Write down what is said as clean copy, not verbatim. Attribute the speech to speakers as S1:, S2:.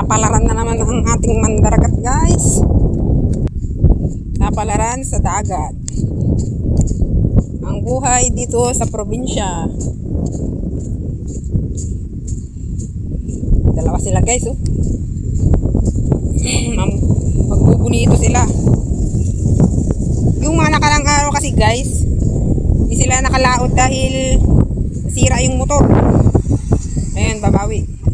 S1: Napalaran na naman ang ating mandaragat, guys. Napalaran sa dagat. Ang buhay dito sa probinsya. Dalawa sila, guys, oh. Magbubunito sila. Yung mga nakalang araw kasi, guys, hindi sila nakalaot dahil nasira yung motor. Ayan, babawi.